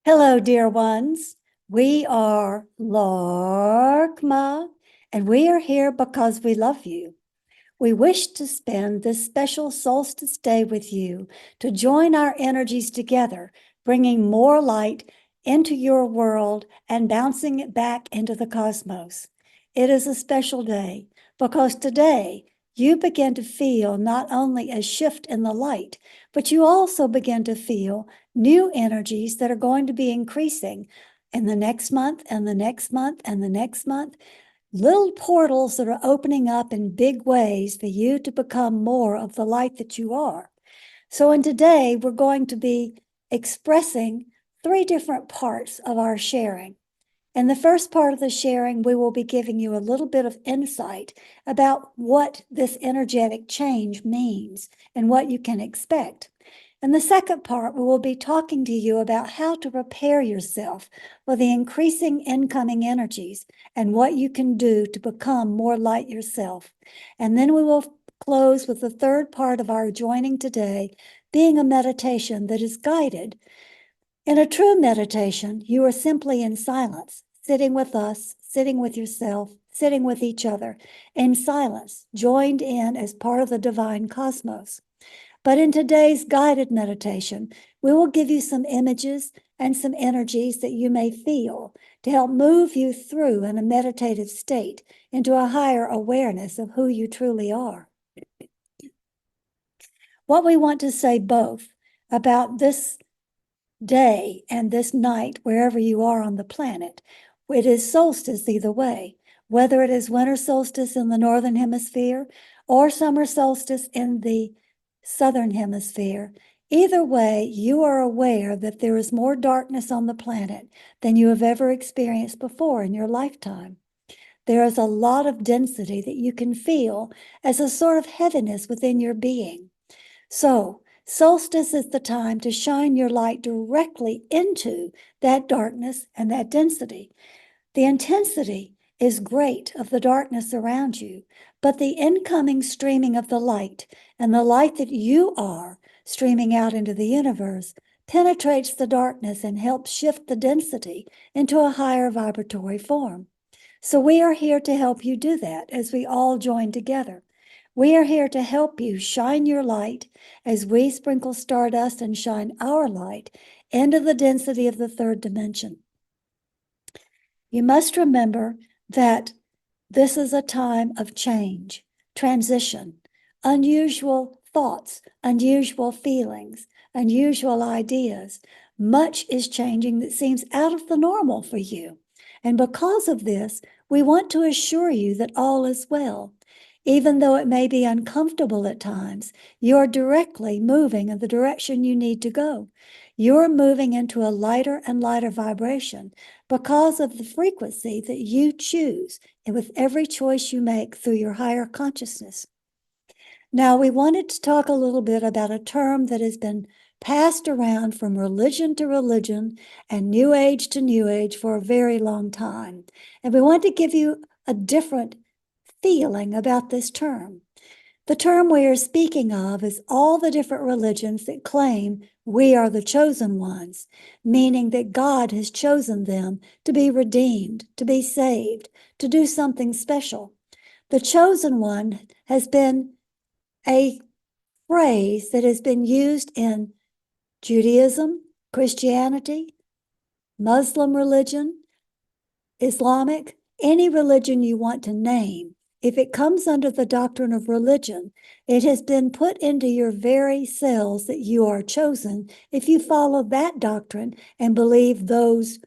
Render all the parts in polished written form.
Hello, dear ones. We are Laarkmaa, and we are here because we love you. We wish to spend this special solstice day with you to join our energies together, bringing more light into your world and bouncing it back into the cosmos. It is a special day because today you begin to feel not only a shift in the light, but you also begin to feel new energies that are going to be increasing in the next month and the next month and the next month. Little portals that are opening up in big ways for you to become more of the light that you are. So, in today, we're going to be expressing 3 different parts of our sharing. In the first part of the sharing, we will be giving you a little bit of insight about what this energetic change means and what you can expect. In the second part, we will be talking to you about how to prepare yourself for the increasing incoming energies and what you can do to become more light yourself. And then we will close with the third part of our joining today, being a meditation that is guided. In a true meditation, you are simply in silence, sitting with us, sitting with yourself, sitting with each other, in silence, joined in as part of the divine cosmos. But in today's guided meditation, we will give you some images and some energies that you may feel to help move you through in a meditative state into a higher awareness of who you truly are. What we want to say both about this day and this night, wherever you are on the planet, it is solstice either way, whether it is winter solstice in the northern hemisphere or summer solstice in the southern hemisphere. Either way, you are aware that there is more darkness on the planet than you have ever experienced before in your lifetime. There is a lot of density that you can feel as a sort of heaviness within your being. So, solstice is the time to shine your light directly into that darkness and that density. The intensity is great of the darkness around you, but the incoming streaming of the light and the light that you are streaming out into the universe penetrates the darkness and helps shift the density into a higher vibratory form. So we are here to help you do that as we all join together. We are here to help you shine your light as we sprinkle stardust and shine our light into the density of the third dimension. You must remember that this is a time of change, transition, unusual thoughts, unusual feelings, unusual ideas. Much is changing that seems out of the normal for you. And because of this, we want to assure you that all is well. Even though it may be uncomfortable at times, you're directly moving in the direction you need to go. You're moving into a lighter and lighter vibration because of the frequency that you choose and with every choice you make through your higher consciousness. Now, we wanted to talk a little bit about a term that has been passed around from religion to religion and New Age to New Age for a very long time. And we want to give you a different feeling about this term. The term we are speaking of is all the different religions that claim we are the chosen ones, meaning that God has chosen them to be redeemed, to be saved, to do something special. The chosen one has been a phrase that has been used in Judaism, Christianity, Muslim religion, Islamic, any religion you want to name. If it comes under the doctrine of religion, it has been put into your very cells that you are chosen if you follow that doctrine and believe those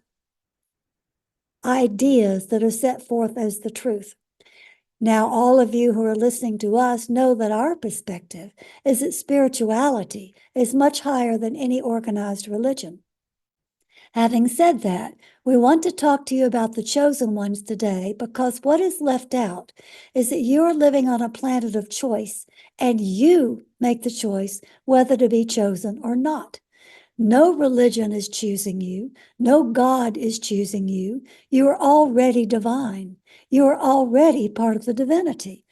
ideas that are set forth as the truth. Now, all of you who are listening to us know that our perspective is that spirituality is much higher than any organized religion. Having said that, we want to talk to you about the chosen ones today because what is left out is that you are living on a planet of choice and you make the choice whether to be chosen or not. No religion is choosing you. No God is choosing you. You are already divine. You are already part of the divinity.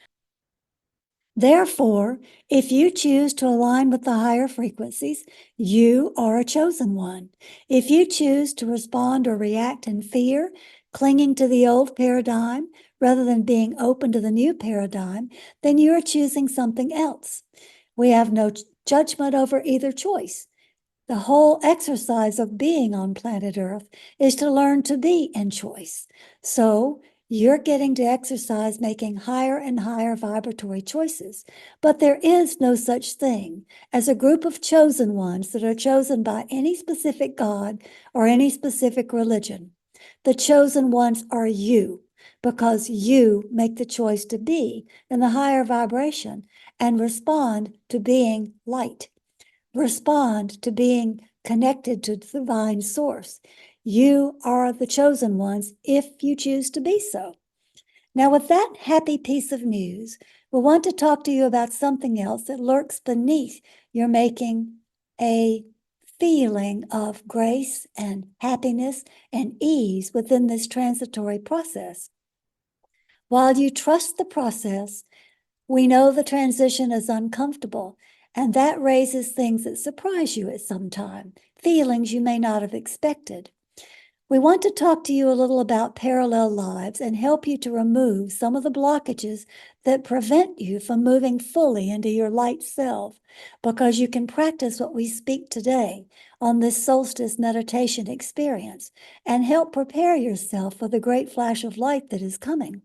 Therefore, if you choose to align with the higher frequencies, you are a chosen one. If you choose to respond or react in fear, clinging to the old paradigm rather than being open to the new paradigm, then you are choosing something else. We have no judgment over either choice. The whole exercise of being on planet Earth is to learn to be in choice. So you're getting to exercise making higher and higher vibratory choices. But there is no such thing as a group of chosen ones that are chosen by any specific God or any specific religion. The chosen ones are you, because you make the choice to be in the higher vibration and respond to being light. Respond to being connected to the divine source. You are the chosen ones if you choose to be so. Now, with that happy piece of news, we want to talk to you about something else that lurks beneath your making a feeling of grace and happiness and ease within this transitory process. While you trust the process, we know the transition is uncomfortable, and that raises things that surprise you at some time, feelings you may not have expected. We want to talk to you a little about parallel lives and help you to remove some of the blockages that prevent you from moving fully into your light self, because you can practice what we speak today on this solstice meditation experience and help prepare yourself for the great flash of light that is coming.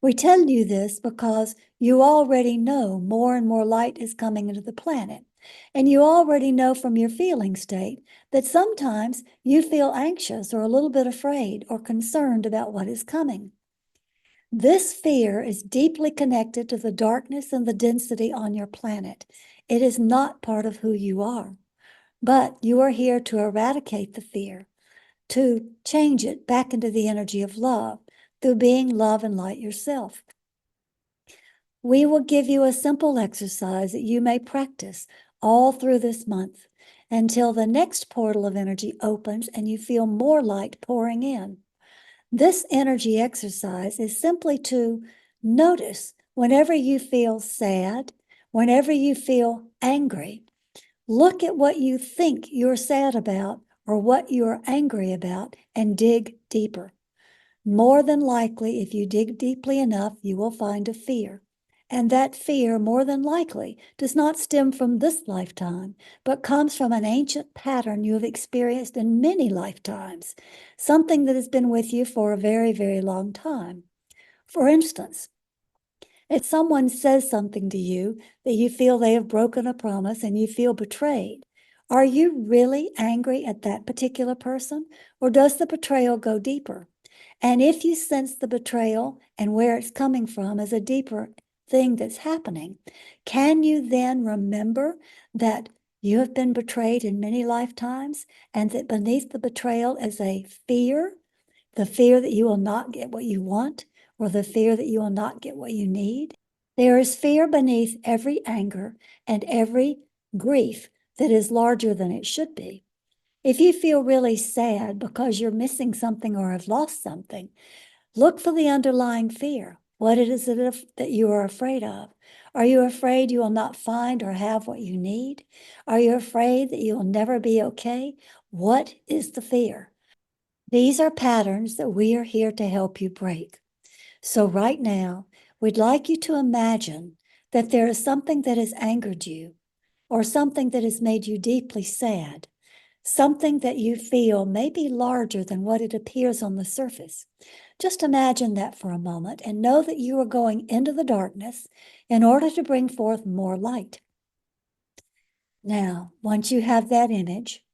We tell you this because you already know more and more light is coming into the planet. And you already know from your feeling state that sometimes you feel anxious or a little bit afraid or concerned about what is coming. This fear is deeply connected to the darkness and the density on your planet. It is not part of who you are, but you are here to eradicate the fear, to change it back into the energy of love through being love and light yourself. We will give you a simple exercise that you may practice all through this month until the next portal of energy opens and you feel more light pouring in. This energy exercise is simply to notice whenever you feel sad, whenever you feel angry. Look at what you think you're sad about or what you're angry about and dig deeper. More than likely, if you dig deeply enough, you will find a fear. And that fear, more than likely, does not stem from this lifetime, but comes from an ancient pattern you have experienced in many lifetimes, something that has been with you for a very, very long time. For instance, if someone says something to you that you feel they have broken a promise and you feel betrayed, are you really angry at that particular person, or does the betrayal go deeper? And if you sense the betrayal and where it's coming from as a deeper thing that's happening, can you then remember that you have been betrayed in many lifetimes and that beneath the betrayal is a fear, the fear that you will not get what you want or the fear that you will not get what you need? There is fear beneath every anger and every grief that is larger than it should be. If you feel really sad because you're missing something or have lost something, look for the underlying fear. What it is that you are afraid of. Are you afraid you will not find or have what you need? Are you afraid that you will never be okay? What is the fear? These are patterns that we are here to help you break. So right now, we'd like you to imagine that there is something that has angered you or something that has made you deeply sad. Something that you feel may be larger than what it appears on the surface. Just imagine that for a moment and know that you are going into the darkness in order to bring forth more light. Now, once you have that image,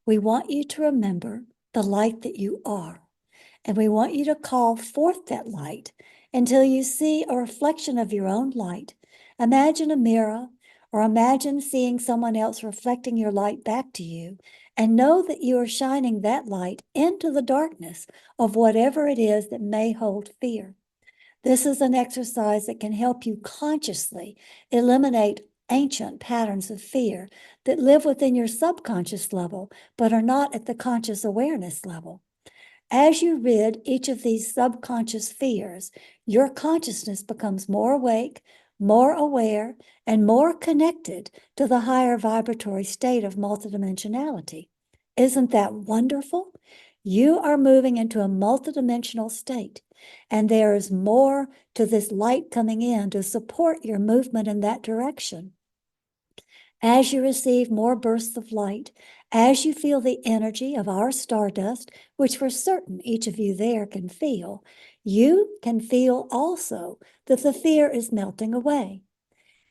we want you to remember the light that you are. And we want you to call forth that light until you see a reflection of your own light. Imagine a mirror or imagine seeing someone else reflecting your light back to you, and know that you are shining that light into the darkness of whatever it is that may hold fear. This is an exercise that can help you consciously eliminate ancient patterns of fear that live within your subconscious level, but are not at the conscious awareness level. As you rid each of these subconscious fears, your consciousness becomes more awake, more aware, and more connected to the higher vibratory state of multidimensionality. Isn't that wonderful? You are moving into a multidimensional state, and there is more to this light coming in to support your movement in that direction. As you receive more bursts of light, as you feel the energy of our stardust, which we're certain each of you there can feel, you can feel also that the fear is melting away.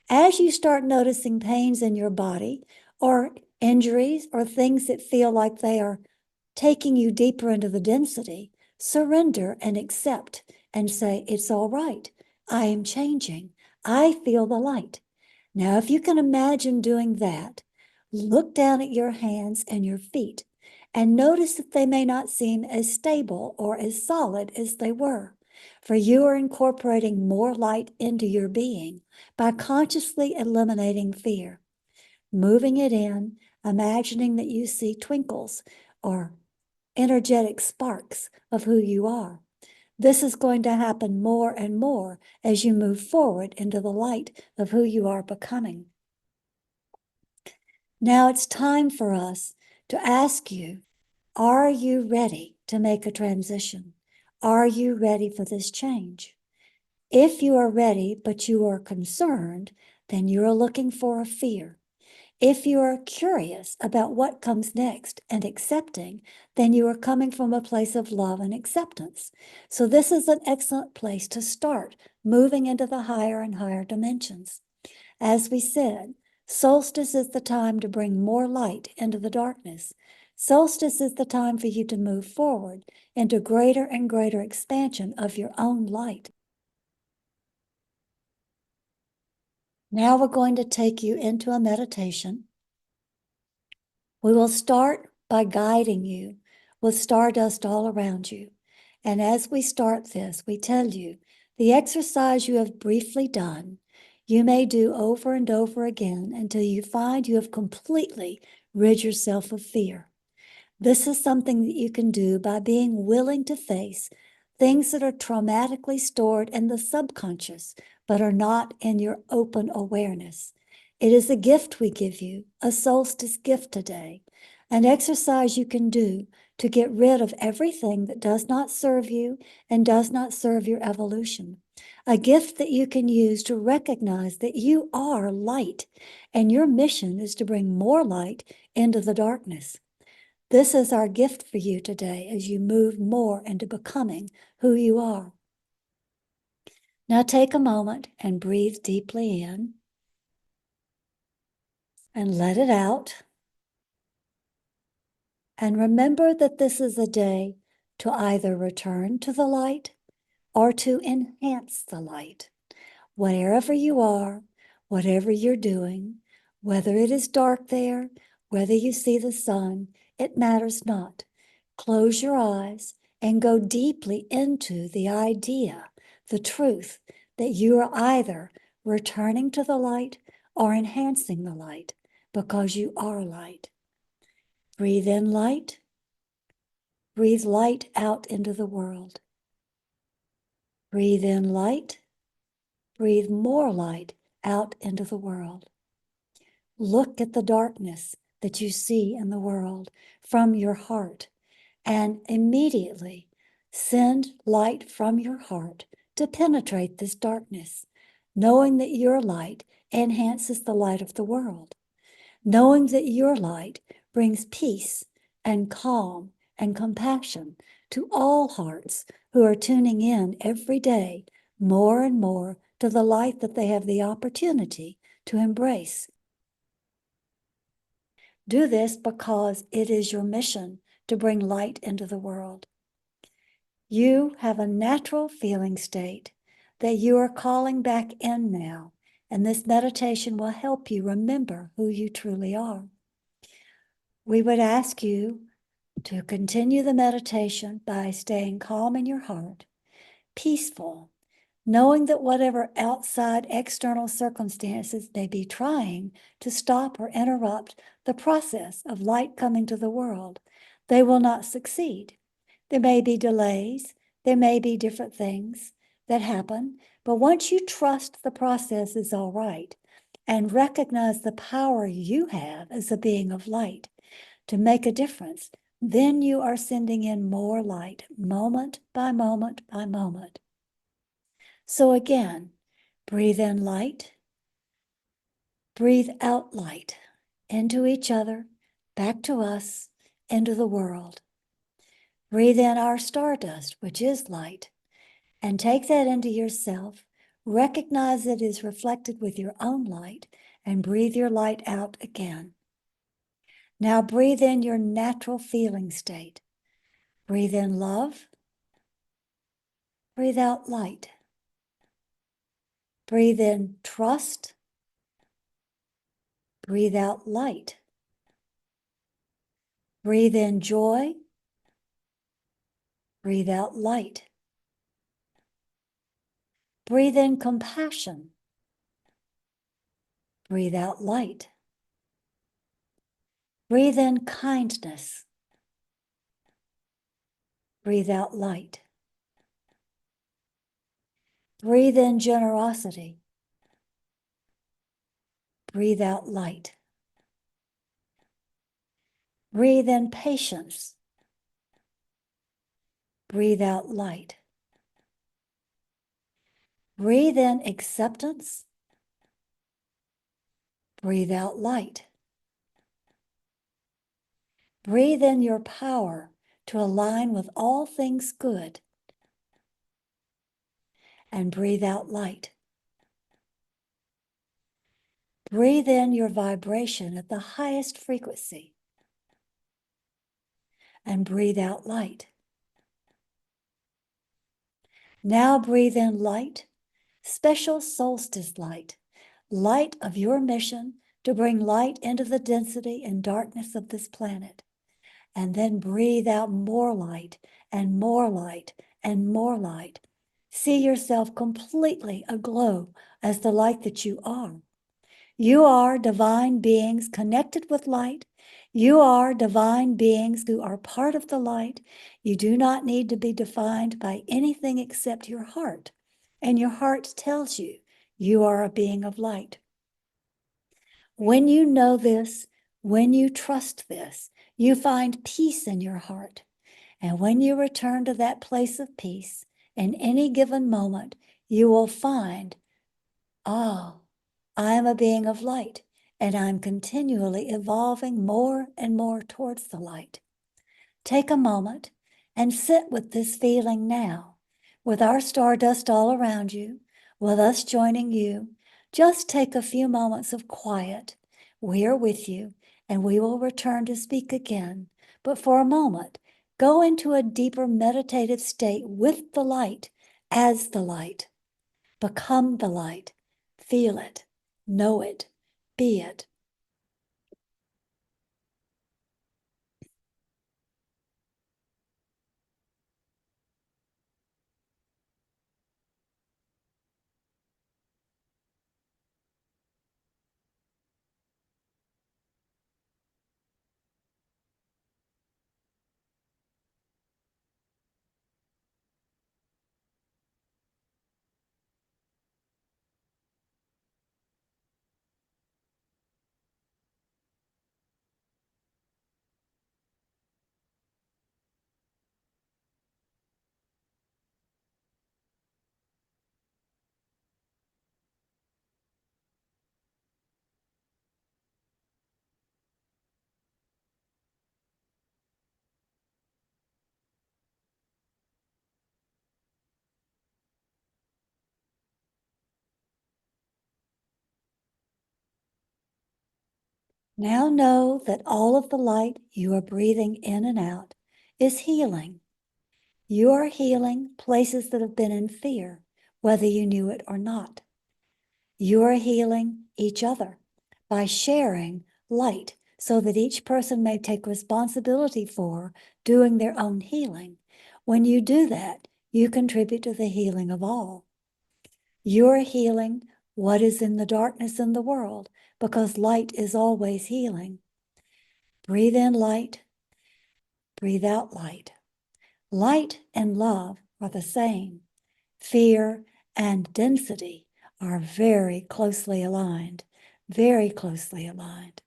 As you start noticing pains in your body or injuries or things that feel like they are taking you deeper into the density, surrender and accept and say, it's all right. I am changing. I feel the light. Now, if you can imagine doing that, look down at your hands and your feet and notice that they may not seem as stable or as solid as they were, for you are incorporating more light into your being by consciously eliminating fear, moving it in, imagining that you see twinkles or energetic sparks of who you are. This is going to happen more and more as you move forward into the light of who you are becoming. Now it's time for us to ask you, are you ready to make a transition? Are you ready for this change? If you are ready, but you are concerned, then you're looking for a fear. If you are curious about what comes next and accepting, then you are coming from a place of love and acceptance. So this is an excellent place to start moving into the higher and higher dimensions. As we said, solstice is the time to bring more light into the darkness. Solstice is the time for you to move forward into greater and greater expansion of your own light. Now we're going to take you into a meditation. We will start by guiding you with stardust all around you. And as we start this, we tell you the exercise you have briefly done, you may do over and over again until you find you have completely rid yourself of fear. This is something that you can do by being willing to face things that are traumatically stored in the subconscious, but are not in your open awareness. It is a gift we give you, a solstice gift today, an exercise you can do to get rid of everything that does not serve you and does not serve your evolution. A gift that you can use to recognize that you are light, and your mission is to bring more light into the darkness. This is our gift for you today as you move more into becoming who you are. Now take a moment and breathe deeply in and let it out. And remember that this is a day to either return to the light or to enhance the light. Wherever you are, whatever you're doing, whether it is dark there, whether you see the sun, it matters not. Close your eyes and go deeply into the idea, the truth, that you are either returning to the light or enhancing the light, because you are light. Breathe in light. Breathe light out into the world. Breathe in light. Breathe more light out into the world. Look at the darkness that you see in the world from your heart, and immediately send light from your heart to penetrate this darkness, knowing that your light enhances the light of the world, knowing that your light brings peace and calm and compassion to all hearts who are tuning in every day more and more to the light that they have the opportunity to embrace. Do this because it is your mission to bring light into the world. You have a natural feeling state that you are calling back in now, and this meditation will help you remember who you truly are. We would ask you to continue the meditation by staying calm in your heart, peaceful, knowing that whatever outside external circumstances may be trying to stop or interrupt the process of light coming to the world, they will not succeed. There may be delays, there may be different things, that happen. But once you trust the process is all right and recognize the power you have as a being of light to make a difference, then you are sending in more light, moment by moment by moment. So again, breathe in light, breathe out light into each other, back to us, into the world. Breathe in our stardust, which is light, and take that into yourself. Recognize it is reflected with your own light, and breathe your light out again. Now breathe in your natural feeling state. Breathe in love. Breathe out light. Breathe in trust. Breathe out light. Breathe in joy. Breathe out light. Breathe in compassion. Breathe out light. Breathe in kindness. Breathe out light. Breathe in generosity. Breathe out light. Breathe in patience. Breathe out light. Breathe in acceptance. Breathe out light. Breathe in your power to align with all things good. And breathe out light. Breathe in your vibration at the highest frequency. And breathe out light. Now breathe in light, special solstice light, light of your mission to bring light into the density and darkness of this planet. And then breathe out more light and more light and more light. See yourself completely aglow as the light that you are. You are divine beings connected with light. You are divine beings who are part of the light. You do not need to be defined by anything except your heart. And your heart tells you you are a being of light. When you know this, when you trust this, you find peace in your heart. And when you return to that place of peace, in any given moment, you will find, oh, I am a being of light, and I'm continually evolving more and more towards the light. Take a moment and sit with this feeling now, with our stardust all around you, with us joining you. Just take a few moments of quiet. We are with you, and we will return to speak again. But for a moment, go into a deeper meditative state with the light, as the light. Become the light. Feel it. Know it. Be it. Now know that all of the light you are breathing in and out is healing. You are healing places that have been in fear, whether you knew it or not. You are healing each other by sharing light so that each person may take responsibility for doing their own healing. When you do that, you contribute to the healing of all. You are healing what is in the darkness in the world because light is always healing. Breathe in light, breathe out light. Light and love are the same. Fear and density are very closely aligned, very closely aligned.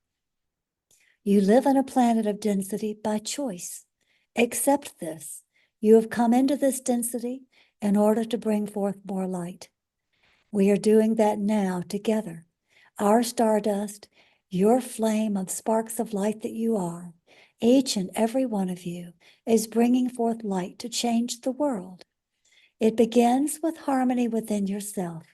You live on a planet of density by choice. Accept this. You have come into this density in order to bring forth more light. We are doing that now together. Our stardust, your flame of sparks of light that you are, each and every one of you is bringing forth light to change the world. It begins with harmony within yourself.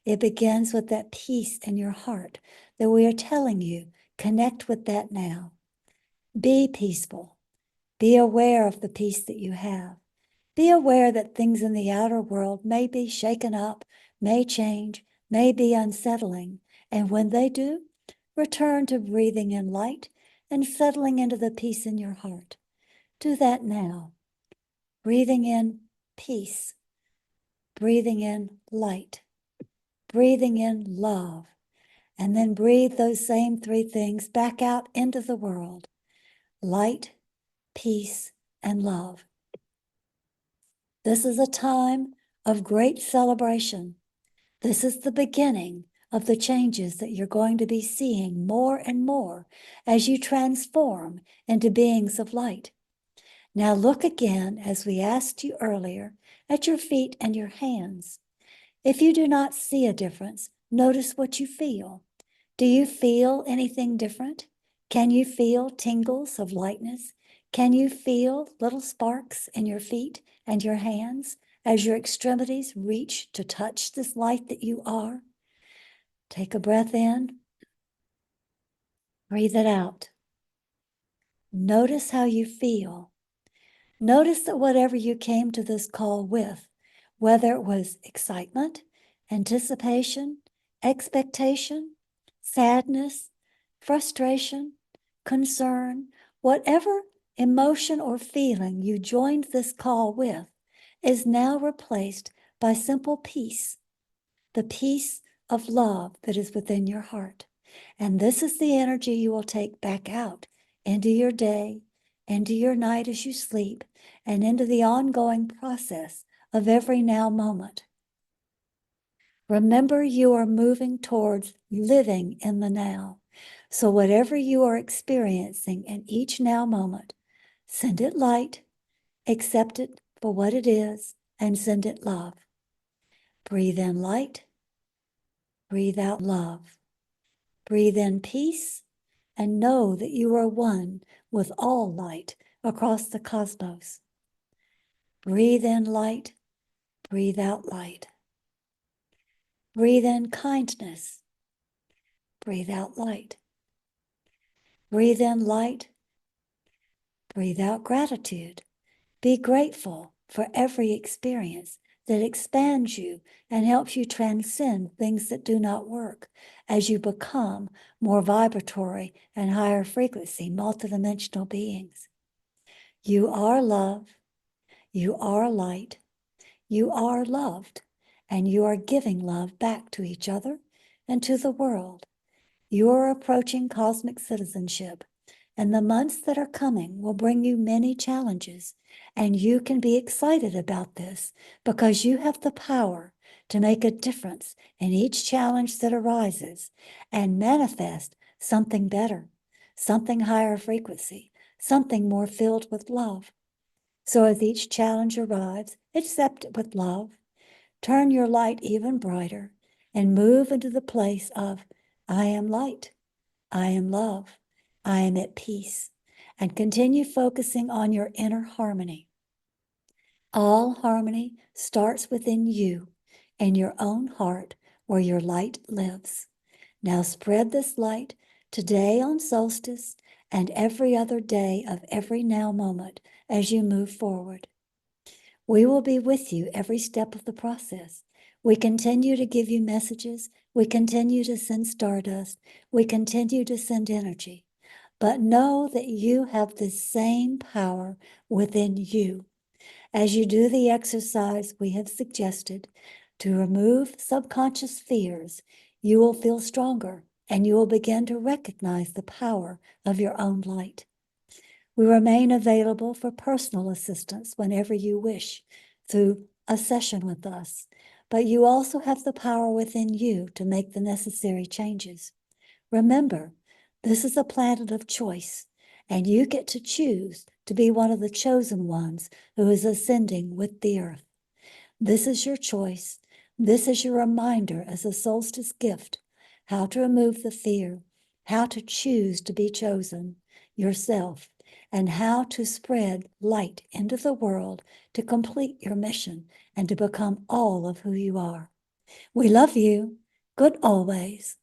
It begins with that peace in your heart that we are telling you, connect with that now. Be peaceful. Be aware of the peace that you have. Be aware that things in the outer world may be shaken up, may change, may be unsettling. And when they do, return to breathing in light and settling into the peace in your heart. Do that now. Breathing in peace. Breathing in light. Breathing in love. And then breathe those same three things back out into the world. Light, peace, and love. This is a time of great celebration. This is the beginning of the changes that you're going to be seeing more and more as you transform into beings of light. Now look again, as we asked you earlier, at your feet and your hands. If you do not see a difference, notice what you feel. Do you feel anything different? Can you feel tingles of lightness? Can you feel little sparks in your feet and your hands as your extremities reach to touch this light that you are? Take a breath in. Breathe it out. Notice how you feel. Notice that whatever you came to this call with, whether it was excitement, anticipation, expectation, sadness, frustration, concern, whatever emotion or feeling you joined this call with, is now replaced by simple peace, the peace of love that is within your heart. And this is the energy you will take back out into your day, into your night as you sleep, and into the ongoing process of every now moment. Remember, you are moving towards living in the now. So whatever you are experiencing in each now moment, send it light, accept it for what it is, and send it love. Breathe in light, breathe out love. Breathe in peace, and know that you are one with all light across the cosmos. Breathe in light, breathe out light. Breathe in kindness, breathe out light. Breathe in light, breathe out gratitude. Be grateful for every experience that expands you and helps you transcend things that do not work as you become more vibratory and higher frequency, multidimensional beings. You are love, you are light, you are loved, and you are giving love back to each other and to the world. You are approaching cosmic citizenship, and the months that are coming will bring you many challenges, and you can be excited about this because you have the power to make a difference in each challenge that arises and manifest something better, something higher frequency, something more filled with love. So as each challenge arrives, accept it with love, turn your light even brighter, and move into the place of, I am light, I am love, I am at peace, and continue focusing on your inner harmony. All harmony starts within you, in your own heart, where your light lives. Now spread this light today on Solstice and every other day of every now moment as you move forward. We will be with you every step of the process. We continue to give you messages. We continue to send stardust. We continue to send energy. But know that you have the same power within you. As you do the exercise we have suggested to remove subconscious fears, you will feel stronger and you will begin to recognize the power of your own light. We remain available for personal assistance whenever you wish through a session with us, but you also have the power within you to make the necessary changes. Remember, this is a planet of choice, and you get to choose to be one of the chosen ones who is ascending with the earth. This is your choice. This is your reminder as a solstice gift, how to remove the fear, how to choose to be chosen yourself, and how to spread light into the world to complete your mission and to become all of who you are. We love you. Good always.